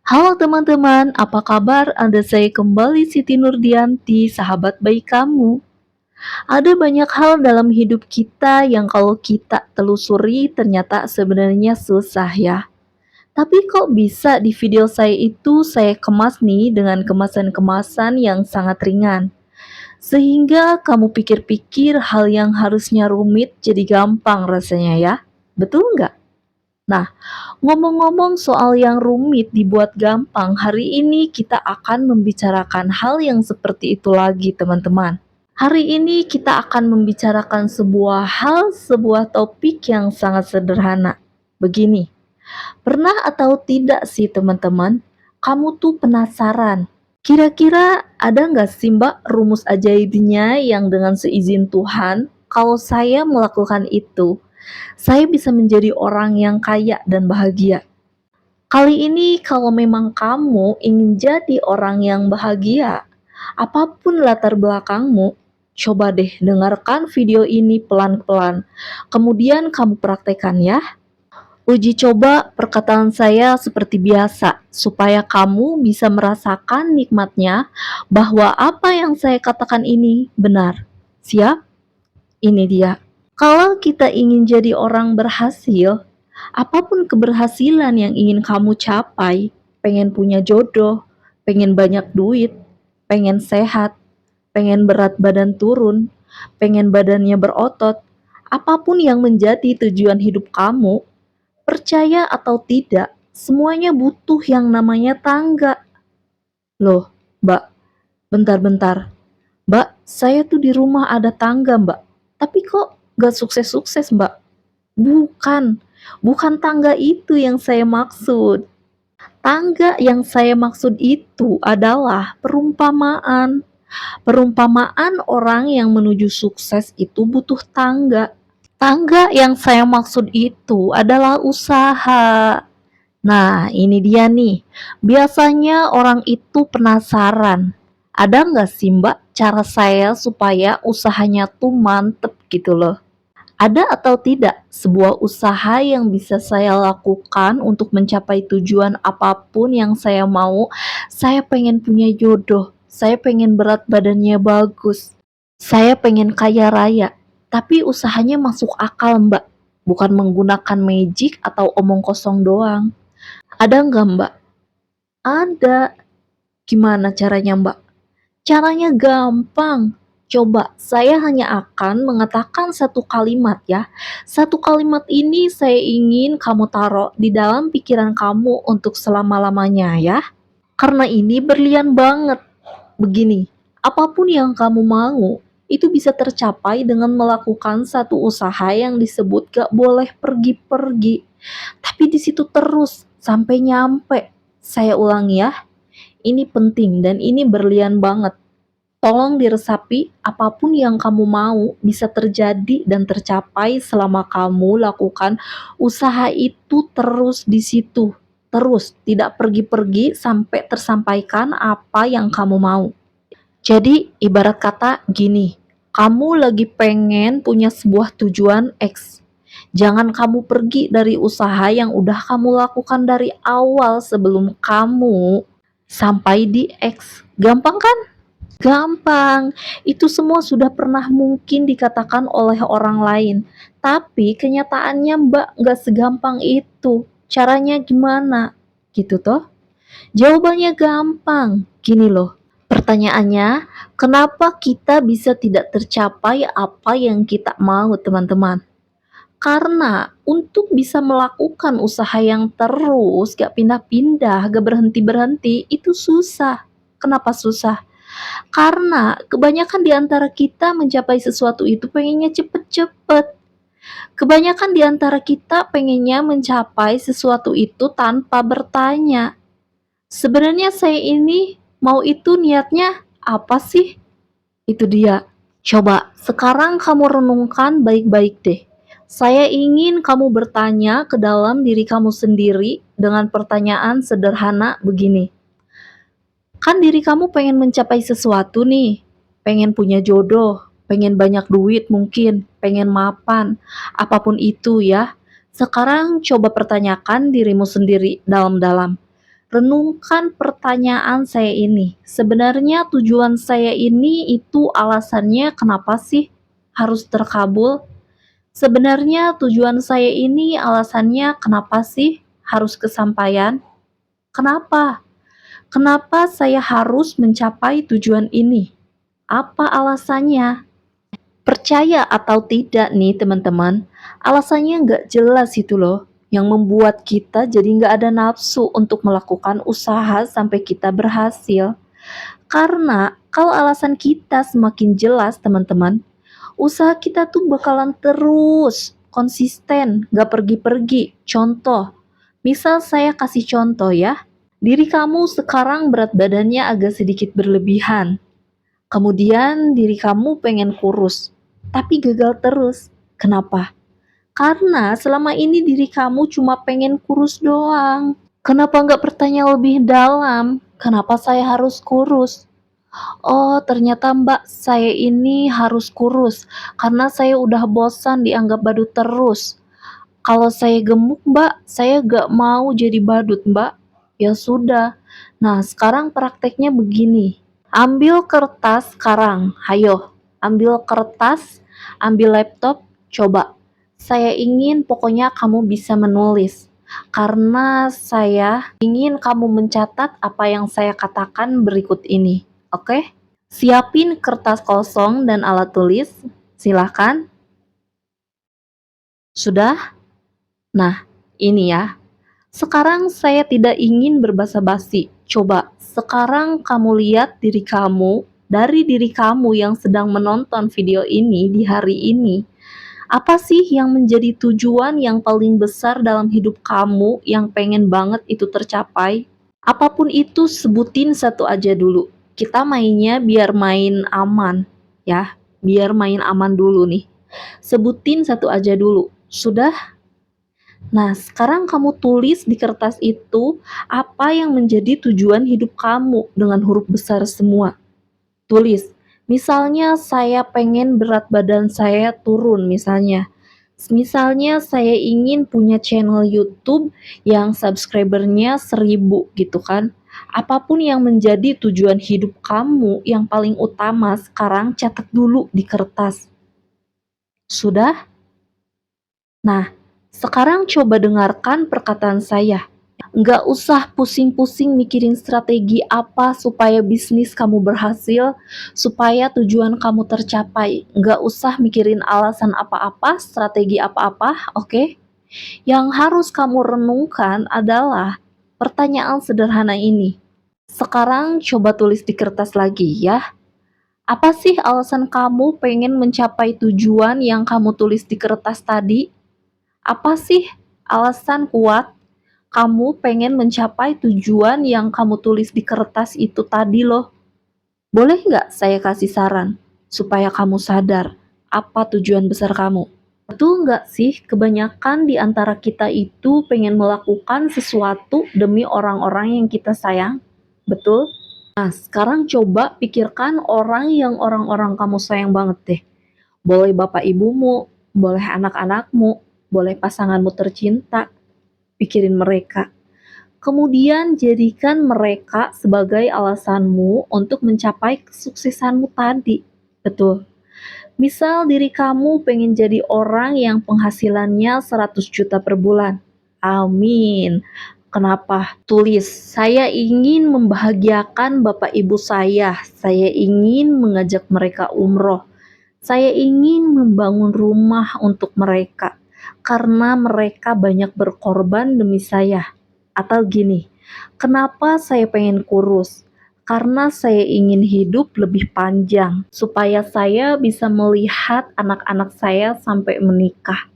Halo teman-teman, apa kabar? Ada saya kembali Siti Nurdianti, sahabat baik kamu. Ada banyak hal dalam hidup kita yang kalau kita telusuri ternyata sebenarnya susah ya. Tapi kok bisa di video saya itu saya kemas nih dengan kemasan-kemasan yang sangat ringan. Sehingga kamu pikir-pikir hal yang harusnya rumit jadi gampang rasanya ya. Betul nggak? Nah, ngomong-ngomong soal yang rumit dibuat gampang, hari ini kita akan membicarakan hal yang seperti itu lagi, teman-teman. Hari ini kita akan membicarakan sebuah topik yang sangat sederhana. Begini, pernah atau tidak sih teman-teman, kamu tuh penasaran, kira-kira ada nggak sih mbak rumus ajaibnya yang dengan seizin Tuhan, kalau saya melakukan itu, saya bisa menjadi orang yang kaya dan bahagia. Kali ini kalau memang kamu ingin jadi orang yang bahagia, apapun latar belakangmu, coba deh dengarkan video ini pelan-pelan. Kemudian kamu praktekkan ya. Uji coba perkataan saya seperti biasa, supaya kamu bisa merasakan nikmatnya bahwa apa yang saya katakan ini benar. Siap? Ini dia. Kalau kita ingin jadi orang berhasil, apapun keberhasilan yang ingin kamu capai, pengen punya jodoh, pengen banyak duit, pengen sehat, pengen berat badan turun, pengen badannya berotot, apapun yang menjadi tujuan hidup kamu, percaya atau tidak, semuanya butuh yang namanya tangga. Loh, Mbak, bentar-bentar. Mbak, saya tuh di rumah ada tangga, Mbak. Tapi kok gak sukses-sukses, Mbak? Bukan, bukan tangga itu yang saya maksud. Tangga yang saya maksud itu adalah perumpamaan. Perumpamaan orang yang menuju sukses itu butuh tangga. Tangga yang saya maksud itu adalah usaha. Nah, ini dia nih. Biasanya orang itu penasaran. Ada nggak sih mbak cara saya supaya usahanya tuh mantep gitu loh? Ada atau tidak sebuah usaha yang bisa saya lakukan untuk mencapai tujuan apapun yang saya mau? Saya pengen punya jodoh, saya pengen berat badannya bagus, saya pengen kaya raya, tapi usahanya masuk akal mbak, bukan menggunakan magic atau omong kosong doang. Ada nggak mbak? Ada. Gimana caranya mbak? Caranya gampang. Coba, saya hanya akan mengatakan satu kalimat ya. Satu kalimat ini saya ingin kamu taruh di dalam pikiran kamu untuk selama-lamanya ya. Karena ini berlian banget. Begini, apapun yang kamu mau, itu bisa tercapai dengan melakukan satu usaha yang disebut gak boleh pergi-pergi. Tapi di situ terus, sampai nyampe. Saya ulangi ya, ini penting dan ini berlian banget. Tolong diresapi, apapun yang kamu mau bisa terjadi dan tercapai selama kamu lakukan usaha itu terus di situ. Terus, tidak pergi-pergi sampai tersampaikan apa yang kamu mau. Jadi, ibarat kata gini, kamu lagi pengen punya sebuah tujuan X. Jangan kamu pergi dari usaha yang udah kamu lakukan dari awal sebelum kamu sampai di X. Gampang kan? Gampang, itu semua sudah pernah mungkin dikatakan oleh orang lain. Tapi kenyataannya mbak nggak segampang itu. Caranya gimana? Gitu toh? Jawabannya gampang. Gini loh, pertanyaannya, kenapa kita bisa tidak tercapai apa yang kita mau teman-teman? Karena untuk bisa melakukan usaha yang terus, gak pindah-pindah, gak berhenti-berhenti, itu susah. Kenapa susah? Karena kebanyakan di antara kita mencapai sesuatu itu pengennya cepet-cepet. Kebanyakan di antara kita pengennya mencapai sesuatu itu tanpa bertanya. Sebenarnya saya ini mau itu niatnya apa sih? Itu dia. Coba sekarang kamu renungkan baik-baik deh. Saya ingin kamu bertanya ke dalam diri kamu sendiri dengan pertanyaan sederhana begini. Kan diri kamu pengen mencapai sesuatu nih, pengen punya jodoh, pengen banyak duit mungkin, pengen mapan, apapun itu ya. Sekarang coba pertanyakan dirimu sendiri dalam-dalam. Renungkan pertanyaan saya ini. Sebenarnya tujuan saya ini itu alasannya kenapa sih harus terkabul? Sebenarnya tujuan saya ini alasannya kenapa sih harus kesampaian? Kenapa? Kenapa saya harus mencapai tujuan ini? Apa alasannya? Percaya atau tidak nih teman-teman, alasannya nggak jelas itu loh, yang membuat kita jadi nggak ada nafsu untuk melakukan usaha sampai kita berhasil. Karena kalau alasan kita semakin jelas teman-teman, usaha kita tuh bakalan terus konsisten, nggak pergi-pergi. Contoh, misal saya kasih contoh ya, diri kamu sekarang berat badannya agak sedikit berlebihan. Kemudian diri kamu pengen kurus, tapi gagal terus. Kenapa? Karena selama ini diri kamu cuma pengen kurus doang. Kenapa nggak bertanya lebih dalam? Kenapa saya harus kurus? Oh, ternyata Mbak, saya ini harus kurus karena saya udah bosan dianggap badut terus. Kalau saya gemuk, Mbak, saya gak mau jadi badut, Mbak. Ya sudah. Nah, sekarang prakteknya begini. Ambil kertas sekarang, hayo. Ambil kertas, ambil laptop, coba. Saya ingin pokoknya kamu bisa menulis. Karena saya ingin kamu mencatat apa yang saya katakan berikut ini. Oke? Siapin kertas kosong dan alat tulis. Silakan. Sudah? Nah, ini ya. Sekarang saya tidak ingin berbasa-basi. Coba, sekarang kamu lihat diri kamu, dari diri kamu yang sedang menonton video ini di hari ini. Apa sih yang menjadi tujuan yang paling besar dalam hidup kamu yang pengen banget itu tercapai? Apapun itu, sebutin satu aja dulu. Kita mainnya biar main aman, ya. Biar main aman dulu nih. Sebutin satu aja dulu. Sudah? Nah, sekarang kamu tulis di kertas itu apa yang menjadi tujuan hidup kamu dengan huruf besar semua. Tulis, misalnya saya pengen berat badan saya turun misalnya. Misalnya saya ingin punya channel YouTube yang subscribernya 1000 gitu kan. Apapun yang menjadi tujuan hidup kamu yang paling utama sekarang catat dulu di kertas. Sudah? Nah, sekarang coba dengarkan perkataan saya. Nggak usah pusing-pusing mikirin strategi apa supaya bisnis kamu berhasil, supaya tujuan kamu tercapai. Nggak usah mikirin alasan apa-apa, strategi apa-apa, oke? Yang harus kamu renungkan adalah pertanyaan sederhana ini. Sekarang coba tulis di kertas lagi ya. Apa sih alasan kamu pengen mencapai tujuan yang kamu tulis di kertas tadi? Apa sih alasan kuat kamu pengen mencapai tujuan yang kamu tulis di kertas itu tadi loh? Boleh nggak saya kasih saran supaya kamu sadar apa tujuan besar kamu? Betul nggak sih kebanyakan di antara kita itu pengen melakukan sesuatu demi orang-orang yang kita sayang? Betul? Nah, sekarang coba pikirkan orang yang orang-orang kamu sayang banget deh. Boleh bapak ibumu, boleh anak-anakmu, boleh pasanganmu tercinta, pikirin mereka. Kemudian jadikan mereka sebagai alasanmu untuk mencapai kesuksesanmu tadi. Betul. Misal diri kamu pengen jadi orang yang penghasilannya 100 juta per bulan. Amin. Kenapa? Tulis, saya ingin membahagiakan bapak ibu saya. Saya ingin mengajak mereka umroh. Saya ingin membangun rumah untuk mereka karena mereka banyak berkorban demi saya. Atau gini, kenapa saya pengen kurus? Karena saya ingin hidup lebih panjang supaya saya bisa melihat anak-anak saya sampai menikah.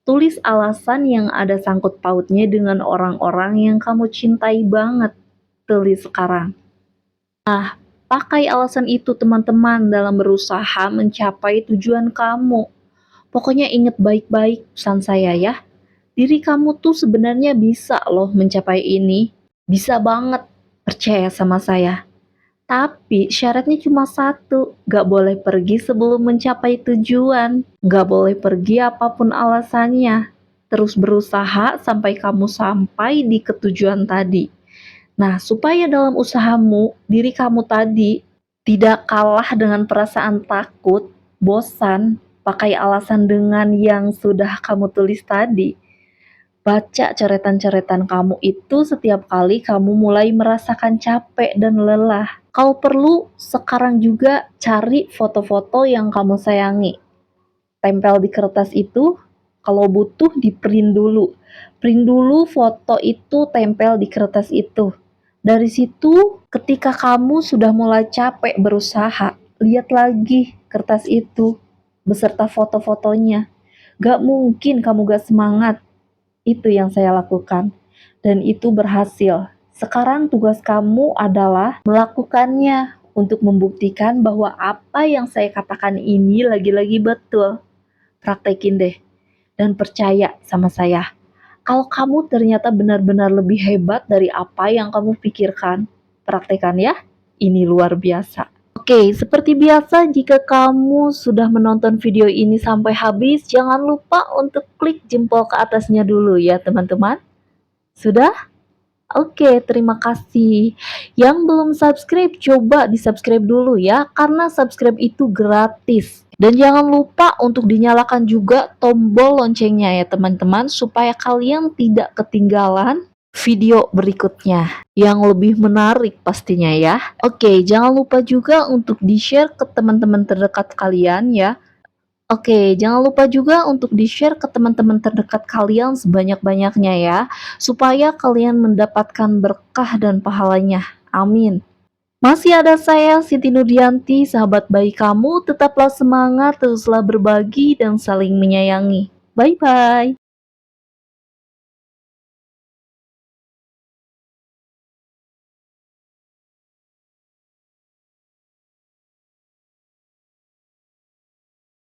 Tulis alasan yang ada sangkut pautnya dengan orang-orang yang kamu cintai banget. Tulis sekarang. Pakai alasan itu teman-teman dalam berusaha mencapai tujuan kamu. Pokoknya ingat baik-baik pesan saya ya. Diri kamu tuh sebenarnya bisa loh mencapai ini. Bisa banget, percaya sama saya. Tapi syaratnya cuma satu, gak boleh pergi sebelum mencapai tujuan. Gak boleh pergi apapun alasannya. Terus berusaha sampai kamu sampai di ketujuan tadi. Nah, supaya dalam usahamu, diri kamu tadi tidak kalah dengan perasaan takut, bosan, pakai alasan dengan yang sudah kamu tulis tadi. Baca coretan-coretan kamu itu setiap kali kamu mulai merasakan capek dan lelah. Kalau perlu, sekarang juga cari foto-foto yang kamu sayangi. Tempel di kertas itu, kalau butuh di print dulu. Print dulu foto itu, tempel di kertas itu. Dari situ, ketika kamu sudah mulai capek berusaha, lihat lagi kertas itu beserta foto-fotonya. Gak mungkin kamu gak semangat. Itu yang saya lakukan, dan itu berhasil. Sekarang tugas kamu adalah melakukannya untuk membuktikan bahwa apa yang saya katakan ini lagi-lagi betul. Praktekin deh, dan percaya sama saya. Kalau kamu ternyata benar-benar lebih hebat dari apa yang kamu pikirkan, praktekan ya. Ini luar biasa. Oke, seperti biasa, jika kamu sudah menonton video ini sampai habis, jangan lupa untuk klik jempol ke atasnya dulu ya, teman-teman. Sudah? Oke, terima kasih. Yang belum subscribe, coba di-subscribe dulu ya, karena subscribe itu gratis. Dan jangan lupa untuk dinyalakan juga tombol loncengnya ya, teman-teman, supaya kalian tidak ketinggalan video berikutnya yang lebih menarik pastinya ya. Oke, jangan lupa juga untuk di-share ke teman-teman terdekat kalian ya. Oke, jangan lupa juga untuk di-share ke teman-teman terdekat kalian sebanyak-banyaknya ya, supaya kalian mendapatkan berkah dan pahalanya. Amin. Masih ada saya, Siti Nurdianti, sahabat baik kamu. Tetaplah semangat, teruslah berbagi dan saling menyayangi. Bye-bye.